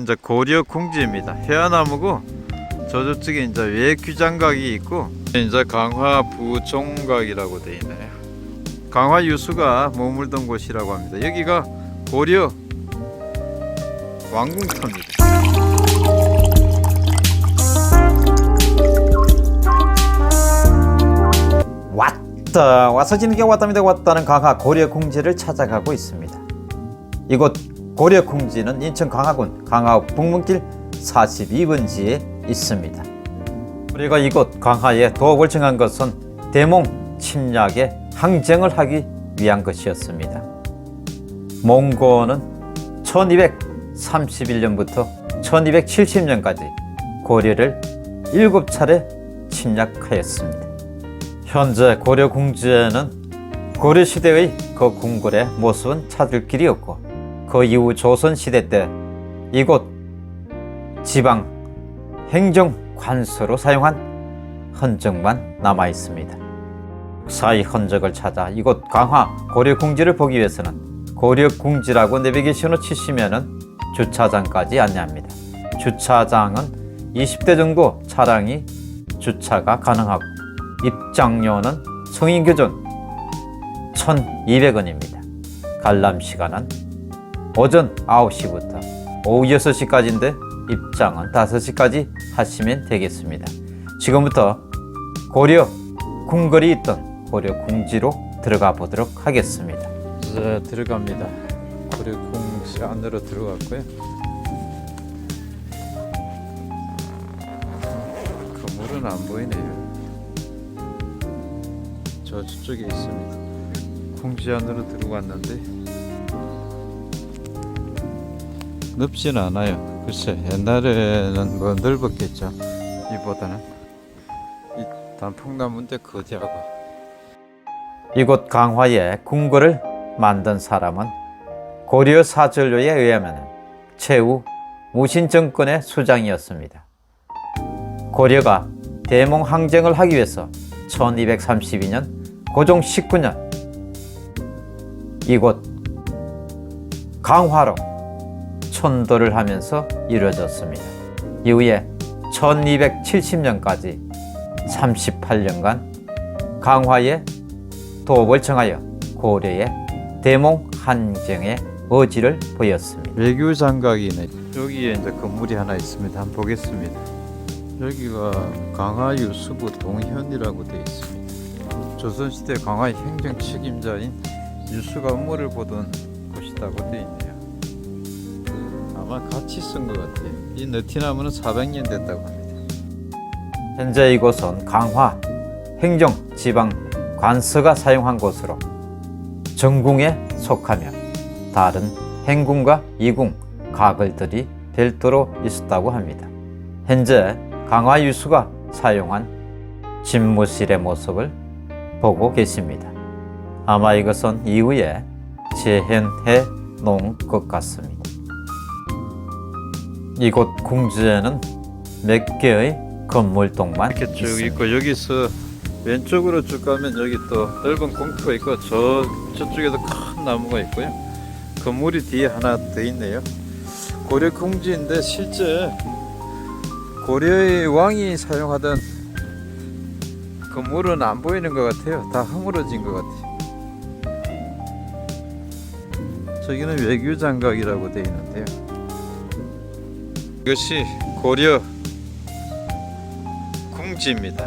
이제 고려 궁지입니다. 해안나무고 저쪽에 이제 외규장각이 있고 이제 강화 부종각이라고 되어 있네요. 강화 유수가 머물던 곳이라고 합니다. 여기가 고려 왕궁터입니다. 와서 지는 게 왔답니다. 왔다는 강화 고려궁지를 찾아가고 있습니다. 이곳 고려궁지는 인천 강화군 강화읍 북문길 42번지에 있습니다. 우리가 이곳 강화에 도읍을 정한 것은 대몽 침략에 항쟁을 하기 위한 것이었습니다. 몽고는 1231년부터 1270년까지 고려를 7차례 침략하였습니다. 현재 고려궁지에는 고려시대의 그 궁궐의 모습은 찾을 길이 없고 그 이후 조선시대 때 이곳 지방 행정관서로 사용한 흔적만 남아 있습니다. 역사의 흔적을 찾아 이곳 강화 고려궁지를 보기 위해서는 고려궁지라고 내비게이션을 치시면 주차장까지 안내합니다. 주차장은 20대 정도 차량이 주차가 가능하고 입장료는 성인 교전 1,200원입니다. 관람 시간은 오전 9시부터 오후 6시까지인데 입장은 5시까지 하시면 되겠습니다. 지금부터 고려 궁궐이 있던 고려 궁지로 들어가 보도록 하겠습니다. 이제 들어갑니다. 고려 궁지 안으로 들어갔고요. 건물은 안 보이네요. 저쪽에 있습니다. 궁지 안으로 들어갔는데 넓지는 않아요. 글쎄 옛날에는 뭐 넓었겠죠. 이보다는 이 단풍나무인데 거대하고. 이곳 강화에 궁궐을 만든 사람은 고려 사전료에 의하면 최후 무신정권의 수장이었습니다. 고려가 대몽 항쟁을 하기 위해서 1232년 고종 19년 이곳 강화로 천도를 하면서 이루어졌습니다. 이후에 1270년까지 38년간 강화에 도읍을 정하여 고려의 대몽 항쟁의 의지를 보였습니다. 외교장각이네. 여기에 이제 건물이 하나 있습니다. 한번 보겠습니다. 여기가 강화 유수부 동현이라고 되어 있습니다. 조선시대 강화 행정 책임자인 유수가 업무를 보던 곳이라고 되어 있네요. 아마 같이 쓴 것 같아요. 이 너티나무는 400년 됐다고 합니다. 현재 이곳은 강화 행정 지방 관서가 사용한 곳으로 정궁에 속하며 다른 행궁과 이궁 가글들이 별도로 있었다고 합니다. 현재 강화 유수가 사용한 집무실의 모습을 보고 계십니다. 아마 이것은 이후에 재현해 놓은 것 같습니다. 이곳 궁지에는 몇 개의 건물동만 이렇게 쭉 있습니다. 있고 여기서 왼쪽으로 쭉 가면 여기 또 넓은 공터가 있고 저쪽에도 큰 나무가 있고요. 건물이 뒤에 하나 더 있네요. 고려 궁지인데 실제 고려의 왕이 사용하던 건물은 안 보이는 것 같아요. 다 허물어진 것 같아요. 저기는 외교장각이라고 되어 있는데요. 이것이 고려 궁지입니다.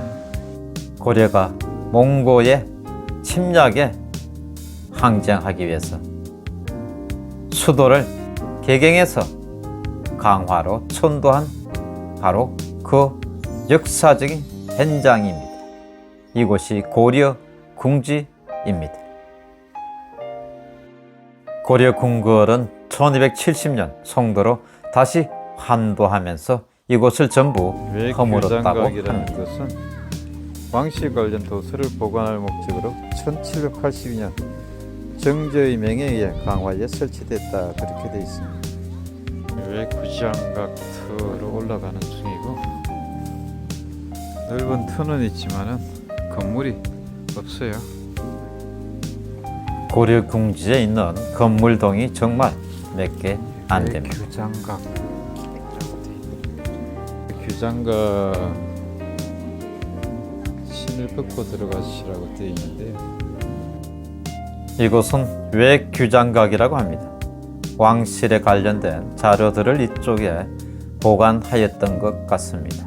고려가 몽고의 침략에 항쟁하기 위해서 수도를 개경해서 강화로 천도한 바로 그 역사적인 현장입니다. 이곳이 고려 궁지입니다. 고려 궁궐은 1270년 성도로 다시 환도하면서 이곳을 전부 허물었다고 외교장각이라는 합니다. 것은 왕실 관련 도서를 보관할 목적으로 1782년 정제의 명에 의해 강화에 설치됐다 그렇게 되어 있습니다. 외구장각터로 올라가는 중이고 넓은 터는 있지만은 건물이 없어요. 고려 궁지에 있는 건물동이 정말 몇 개 안 됩니다. 외교장각 규장각 신을 벗고 들어가시라고 되어 있는데요. 이곳은 외규장각이라고 합니다. 왕실에 관련된 자료들을 이쪽에 보관하였던 것 같습니다.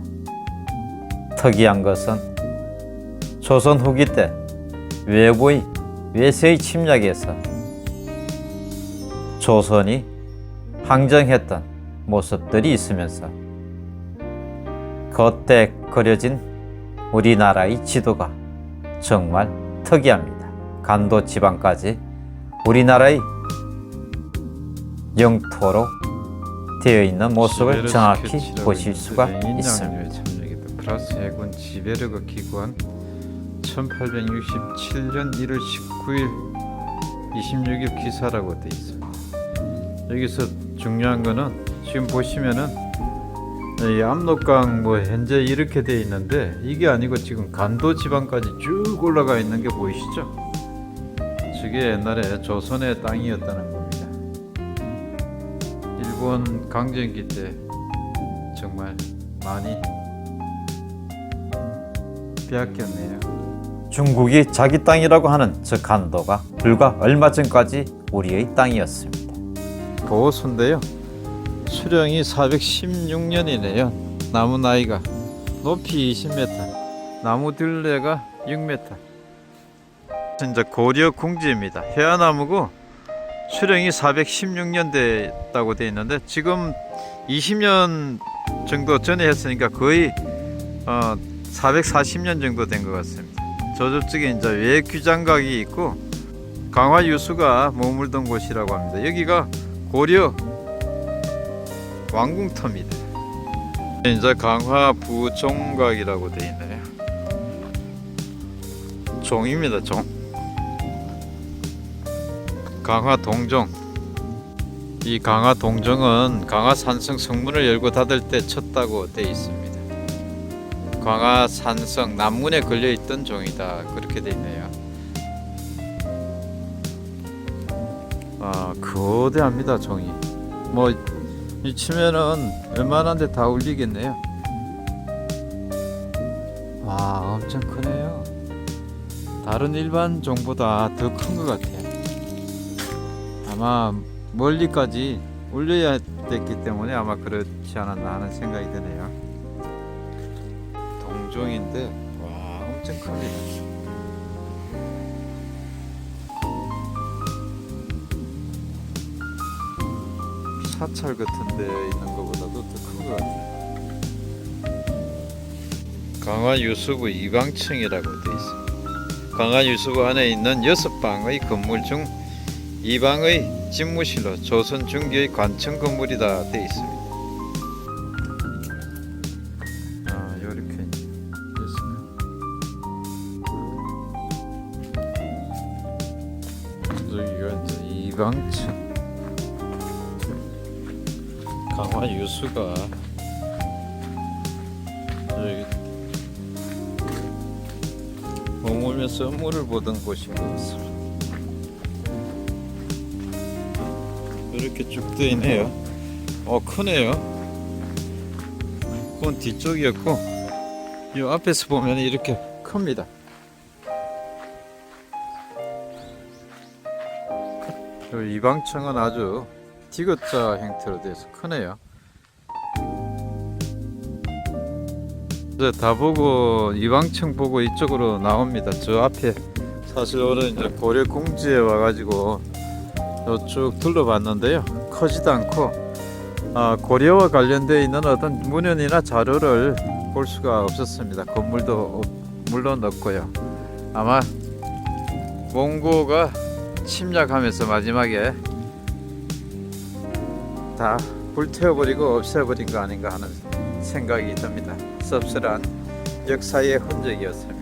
특이한 것은 조선 후기 때 외부의 외세의 침략에서 조선이 항정했던 모습들이 있으면서 그때 그려진 우리나라의 지도가 정말 특이합니다. 간도 지방까지 우리나라의 영토로 되어 있는 모습을 정확히 보실 수가 있습니다. 프랑스 해군 지베르그 기관 1867년 1월 19일 26일 기사라고 되어 있습니다. 여기서 중요한 거는 지금 보시면은 이 압록강 뭐 현재 이렇게 되어 있는데 이게 아니고 지금 간도 지방까지 쭉 올라가 있는 게 보이시죠? 저게 옛날에 조선의 땅이었다는 겁니다. 일본 강점기 때 정말 많이 빼앗겼네요. 중국이 자기 땅이라고 하는 저 간도가 불과 얼마 전까지 우리의 땅이었습니다. 보호소인데요. 수령이 416년이네요. 나무 나이가 높이 20m, 나무 들레가 6m. 진짜 고려 궁지입니다. 해안나무고 수령이 416년 됐다고 되어 있는데 지금 20년 정도 전에 했으니까 거의 440년 정도 된 것 같습니다. 저쪽에 이제 외규장각이 있고 강화 유수가 머물던 곳이라고 합니다. 여기가 고려 왕궁터입니다. 이제 강화 부종각이라고 되어 있네요. 종입니다. 종. 강화 동종. 이 강화 동종은 강화 산성 성문을 열고 닫을 때 쳤다고 되어 있습니다. 강화 산성 남문에 걸려 있던 종이다. 그렇게 되어 있네요. 거대합니다. 종이. 뭐 이 치면은 웬만한데 다 울리겠네요. 와, 엄청 크네요. 다른 일반 종보다 더 큰 것 같아요. 아마 멀리까지 올려야 됐기 때문에 아마 그렇지 않았나 하는 생각이 드네요. 동종인데 와, 엄청 큽니다. 사찰 같은 데 있는 것보다도 더 큰 것 같아요. 강화 유수부 2방층이라고 되어 있습니다. 강화 유수부 안에 있는 6방의 건물 중 2방의 집무실로 조선 중기의 관청 건물이다 되어 있습니다. 이렇게 있습니다. 여기가 이제 2방층. 강화 유수가 여기 머물면서 업무를 보던 곳인 것 같습니다. 이렇게 쭉 되어 있네요. 크네요. 그건 뒤쪽이었고 이 앞에서 보면 이렇게 큽니다. 이 방청은 아주 디귿자 형태로 돼서 크네요. 이제 다 보고 이방층 보고 이쪽으로 나옵니다. 저 앞에 사실 오늘 이제 고려 궁지에 와가지고 쭉 둘러봤는데요. 크지도 않고 고려와 관련되어 있는 어떤 문헌이나 자료를 볼 수가 없었습니다. 건물도 물론 없고요. 아마 몽고가 침략하면서 마지막에 다 불태워버리고 없애버린 거 아닌가 하는 생각이 듭니다. 씁쓸한 역사의 흔적이었습니다.